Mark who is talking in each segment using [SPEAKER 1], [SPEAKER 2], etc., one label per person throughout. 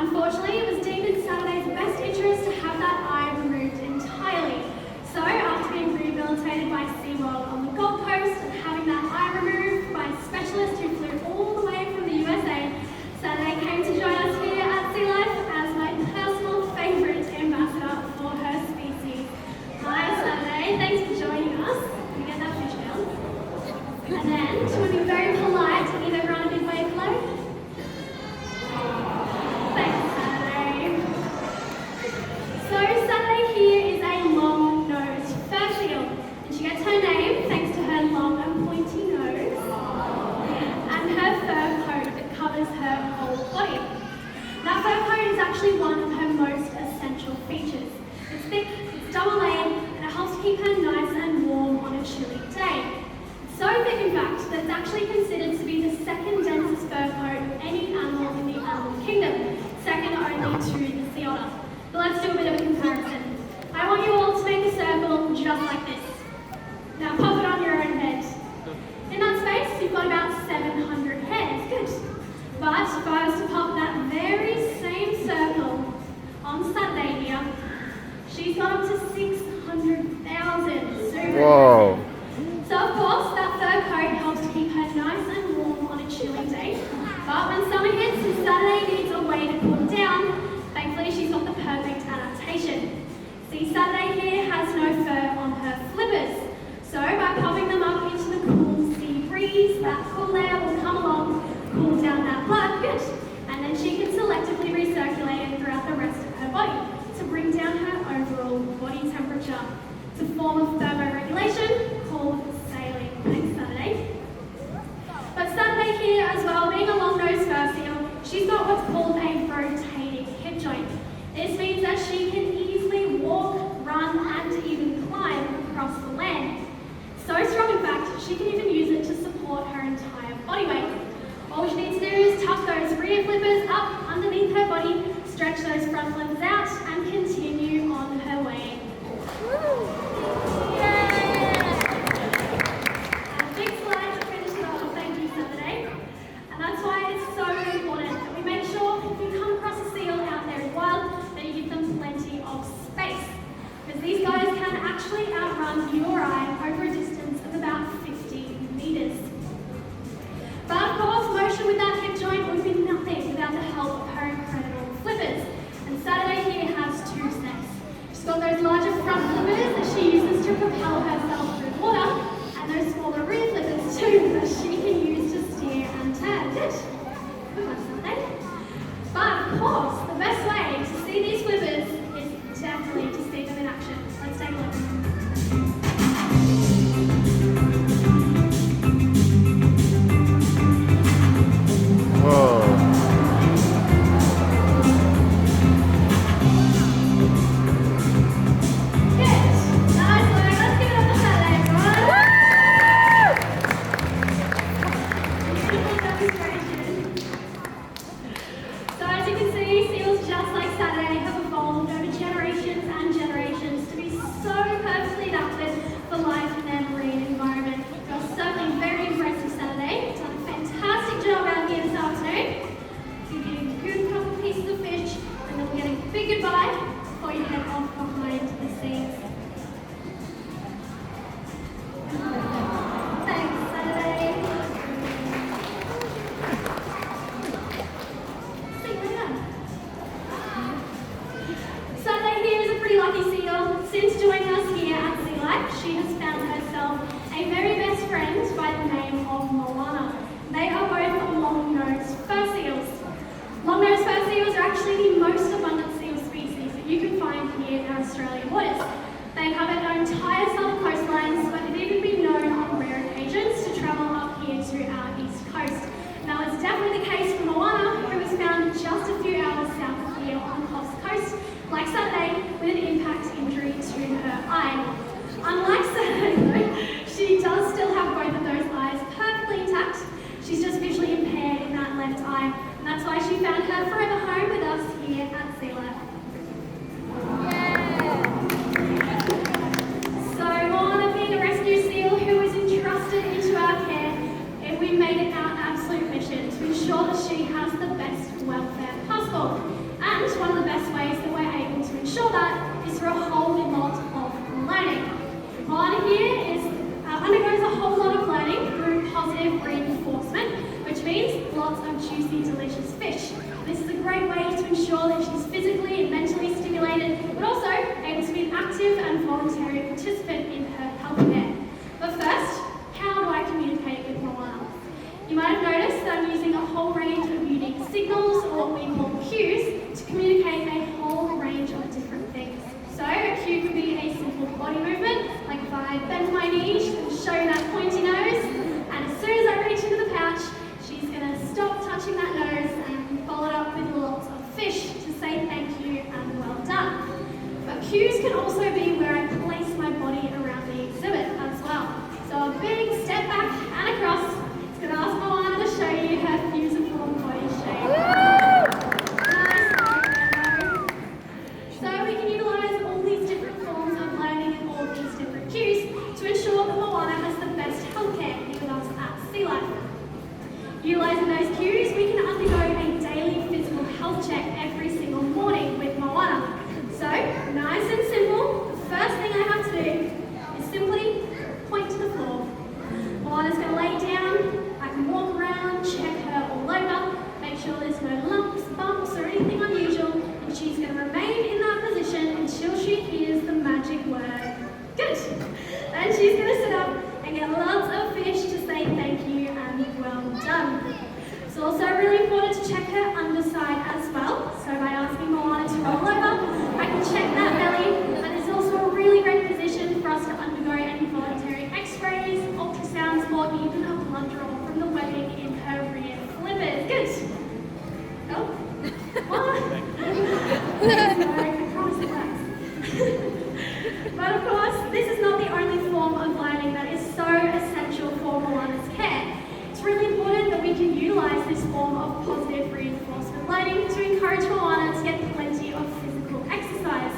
[SPEAKER 1] Unfortunately, it was deemed in Saturday's best interest to have that eye removed entirely. So, after being rehabilitated by SeaWorld on the Gold Coast and having that eye removed by specialists who flew all the way from the USA, Saturday came to join us here at Sea Life as my personal favourite ambassador for her species. Hi Saturday, thanks for joining us. Can we get that fish down? And then, she would be very polite to give everyone a big wave hello. Thanks Saturday. So Saturday here is a long-nosed fur seal, and she gets her name thanks to her long and pointy nose and her fur coat that covers her whole body. That fur coat is actually one of her most essential features. It's thick, it's double-layered, and it helps to keep her nice and warm on a chilly day. It's so thick, in fact, that it's actually considered to be the second densest fur coat of any animal in the animal kingdom, second only to the sea otter. But let's do a bit of a comparison. I want you all to make a circle just like this. Now pop it on your own head. In that space, you've got about 700 hairs. Good. But if I was to pop that very same circle on Saturday here, she's got up to 600,000.
[SPEAKER 2] Whoa.
[SPEAKER 1] So of course, that fur coat helps to keep her nice and warm on a chilly day. But when summer hits and Saturday needs a way to cool down, thankfully she's got the perfect adaptation. See, Saturday here has no fur on her flippers. So by popping them up into the cool sea breeze, that cool air will come along, cool down that blood, good, and then she can selectively recirculate it throughout the rest of her body to bring down her overall body temperature. It's a form of thermoregulation called sailing. Thanks, Saturday. But Saturday here as well, being a long-nosed fur seal, she's got what's called a rotating hip joint. This means that she can easily walk, run, and even climb across the land. So strong, in fact, she can even use it to support her entire body weight. All she needs to do is tuck those rear flippers up underneath her body, stretch those front limbs out, and continue on her way. A big slide to finish it off. Thank you, Saturday. And that's why it's so important that we make sure if you come across a seal out there in the wild, that you give them plenty of space. Because these guys can actually outrun you or I over a distance of about 50 metres. But of course, motion with that hip joint would be nothing without the help of her incredible flippers. And Saturday here has two sets. She's got those larger front flippers that she You might have noticed that I'm using a whole range of unique signals, or what we call cues, to communicate a whole range of different things. So a cue could be a simple body movement, like if I bend my knees and show that pointy nose, and as soon as I reach into the pouch, she's going to stop touching that nose and follow it up with lots of fish to say thank you and well done. But cues can also be where I place my body around the exhibit as well. So a big step back and across. It's going to ask Moana to show you her beautiful body shape. Nice, so we can utilise all these different forms of learning and all these different cues to ensure that Moana has the best healthcare here with us at Sea Life. Utilising those cues, we can undergo a daily physical health check every single morning with Moana. So, nice and simple, the first thing I have to do is simply point to the floor. Moana's going to lay down, I can walk around, check her all over, make sure there's no lumps, bumps or anything unusual, and she's going to remain in that position until she hears the magic word, good. And she's going to sit up and get lots of fish to say thank you and well done. It's also really important to check her underside as well, so by asking Moana to roll over, I can check that belly, and it's also a really great position for us to undergo any voluntary x-rays, ultrasounds, or even a blood draw from the webbing in her rear flippers. Good. Oh, what? Sorry, I promise it works. But of course, this is not the only form of learning that is so essential for Moana's care. It's really important that we can utilise this form of positive reinforcement learning to encourage Moana to get plenty of physical exercise.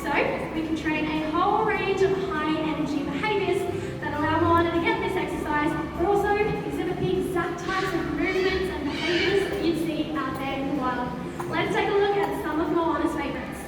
[SPEAKER 1] So, we can train a whole range of high energy behaviours that allow Moana to get this exercise, but also exhibit the exact types of movements and behaviours that you'd see out there in the wild. Let's take a look at some of Moana's favourites.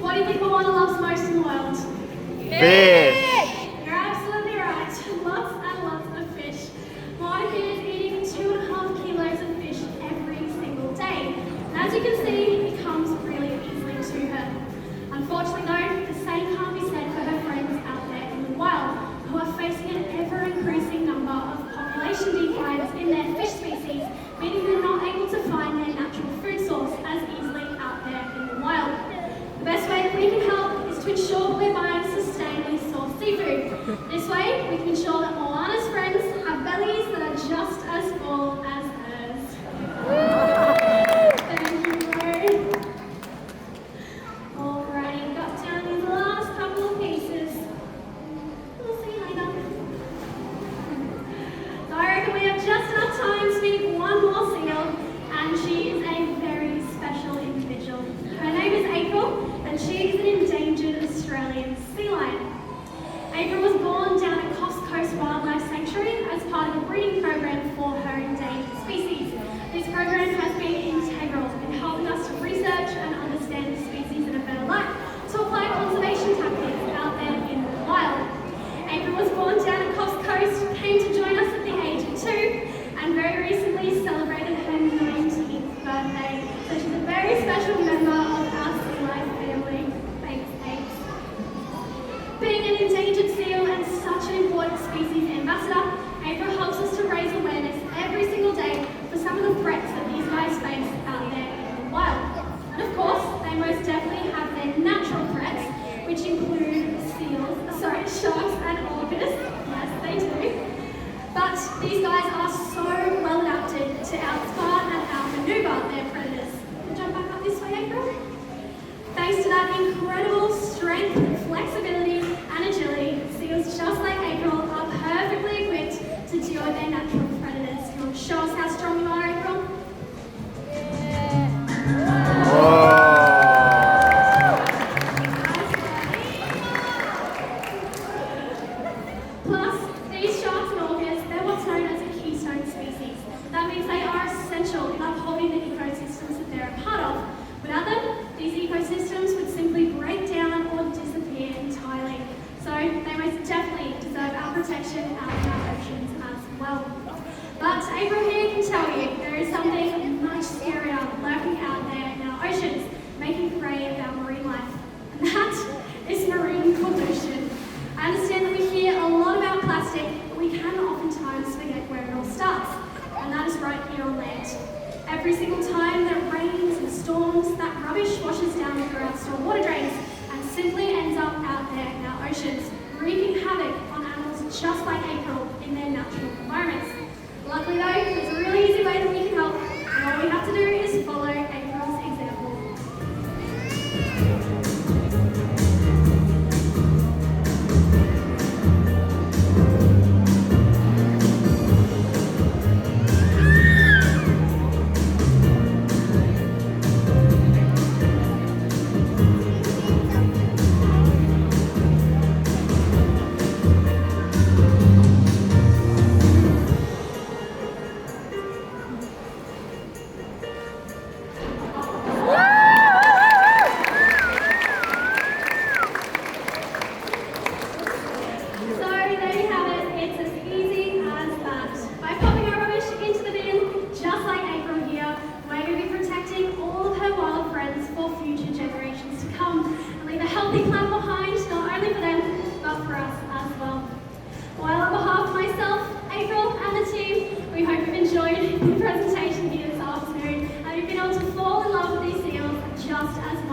[SPEAKER 1] What do you think Moana loves most in the world?
[SPEAKER 2] Fish!
[SPEAKER 1] You're absolutely right. Lots and lots of fish. Moana is eating 2.5 kilos of fish every single day. And as you can see, it comes really easily to her. Unfortunately though, the same can't be said for her friends out there in the wild, who are facing an ever-increasing number of population declines in their fish species, meaning they're not able to find their natural food source as easily out there in the wild. The best way that we can help is to ensure that we're buying sustainably sourced an endangered seal and such an important species ambassador, April helps us to raise awareness every single day for some of the threats that these guys face out there in the wild. And of course, they most definitely have their natural threats, which include sharks and orcas. Yes, they do. But these guys are so well adapted to outsmart and outmaneuver their predators. Jump back up this way, April. Thanks to that incredible strength, flexibility, and agility, seals just like April are perfectly equipped to deal with their natural predators. You want to show us how strong you are, April? Plus, these sharks and orcas, they're what's known as a keystone species. That means they are essential in upholding the ecosystems that they're a part of. Without them, these ecosystems would simply break down or disappear entirely. So they most definitely deserve our protection out in our oceans as well. But April here can tell you there is something much scarier lurking out there in our oceans, making prey of our marine life. And that is marine pollution. I understand that we hear a lot about plastic, but we can oftentimes forget where it all starts. And that is right here on land. Every single time that it rains and storms, that rubbish washes down through our stormwater drains and simply ends up out there in our oceans, wreaking havoc on animals just like April in their natural environments. Luckily though, there's a really easy way that we can help, and all we have to do is follow April's example. Presentation here this afternoon, and you've been able to fall in love with these seals just as